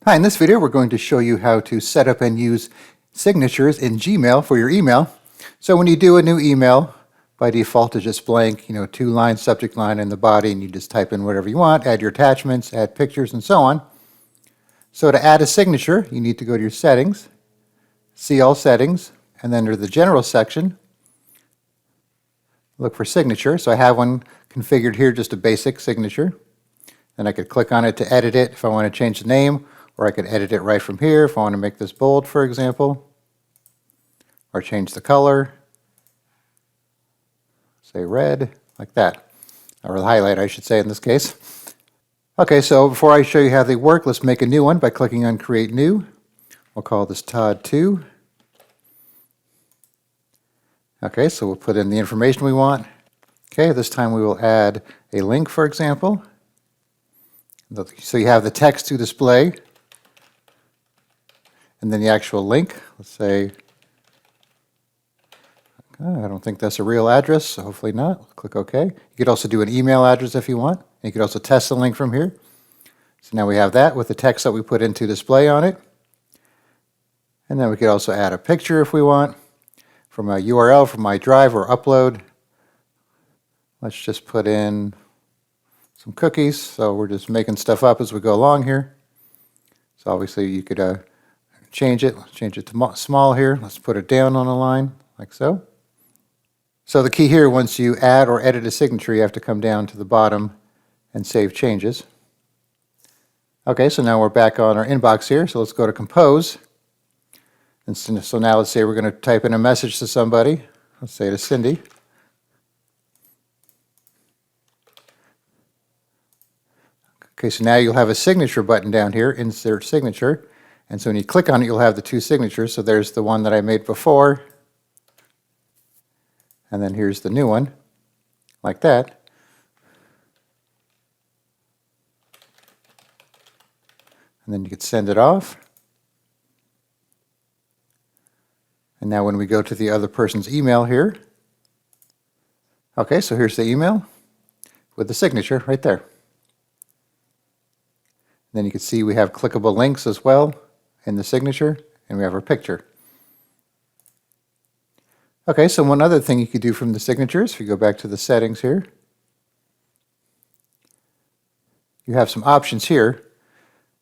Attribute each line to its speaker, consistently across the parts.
Speaker 1: Hi, in this video we're going to show you how to set up and use signatures in Gmail for your email. So when you do a new email, by default it's just blank, two lines, subject line, and the body, and you just type in whatever you want, add your attachments, add pictures, and so on. So to add a signature, you need to go to your settings, see all settings, and then under the general section, look for signature. So I have one configured here, just a basic signature. Then I could click on it to edit it if I want to change the name, or I could edit it right from here if I want to make this bold, for example, or change the color, say red, like that, or the highlight, I should say, in this case. Okay, so before I show you how they work, let's make a new one by clicking on Create New. We'll call this Todd2. Okay, so we'll put in the information we want. Okay, this time we will add a link, for example. So you have the text to display, and then the actual link. Let's say, I don't think that's a real address, so hopefully not. Click OK. You could also do an email address if you want. And you could also test the link from here. So now we have that with the text that we put into display on it. And then we could also add a picture if we want, from a URL from my drive or upload. Let's just put in some cookies. So we're just making stuff up as we go along here. So obviously you could change it to small here. Let's put it down on a line like so. So the key here, once you add or edit a signature, you have to come down to the bottom and save changes. Okay, so now we're back on our inbox here. So let's go to Compose. And so now let's say we're going to type in a message to somebody. Let's say to Cindy. Okay, so now you'll have a signature button down here, Insert Signature. And so when you click on it, you'll have the two signatures. So there's the one that I made before. And then here's the new one, like that. And then you could send it off. And now when we go to the other person's email here, okay, so here's the email with the signature right there. Then you can see we have clickable links as well in the signature, and we have our picture. Okay, so one other thing you could do from the signatures, if you go back to the settings here, you have some options here.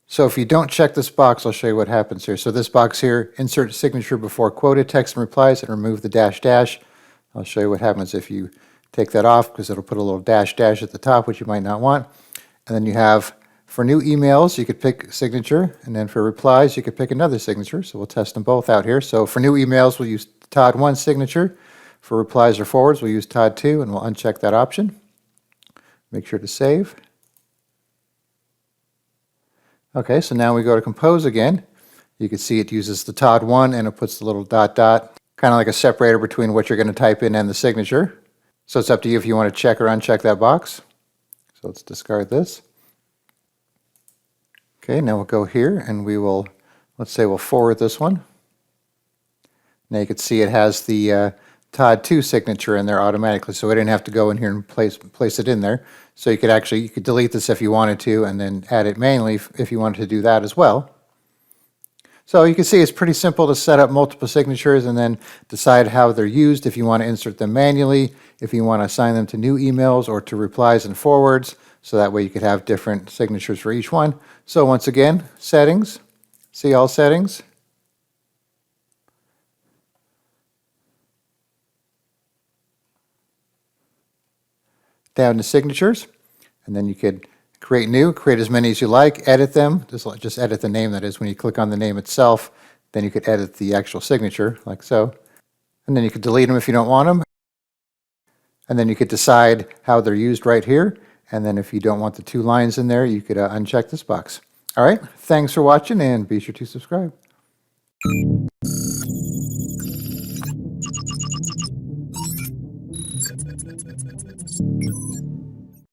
Speaker 1: So if you don't check this box, I'll show you what happens here. So this box here, insert signature before quoted text and replies, and remove the dash dash. I'll show you what happens if you take that off, because it'll put a little dash dash at the top, which you might not want. And then you have, for new emails, you could pick signature, and then for replies, you could pick another signature. So we'll test them both out here. So for new emails, we'll use Todd1 signature. For replies or forwards, we'll use Todd2, and we'll uncheck that option. Make sure to save. Okay, so now we go to Compose again. You can see it uses the Todd1, and it puts the little dot dot, kind of like a separator between what you're going to type in and the signature. So it's up to you if you want to check or uncheck that box. So let's discard this. Okay, now we'll go here, and we will, let's say we'll forward this one. Now you can see it has the Todd2 signature in there automatically, so I didn't have to go in here and place it in there. So you could delete this if you wanted to, and then add it manually if you wanted to do that as well. So you can see it's pretty simple to set up multiple signatures and then decide how they're used, if you want to insert them manually, if you want to assign them to new emails or to replies and forwards, so that way you could have different signatures for each one. So once again, settings, see all settings. Down to signatures, and then you could create new, create as many as you like, edit them, just edit the name, that is. When you click on the name itself, then you could edit the actual signature, like so. And then you could delete them if you don't want them. And then you could decide how they're used right here. And then if you don't want the two lines in there, you could uncheck this box. All right, thanks for watching, and be sure to subscribe.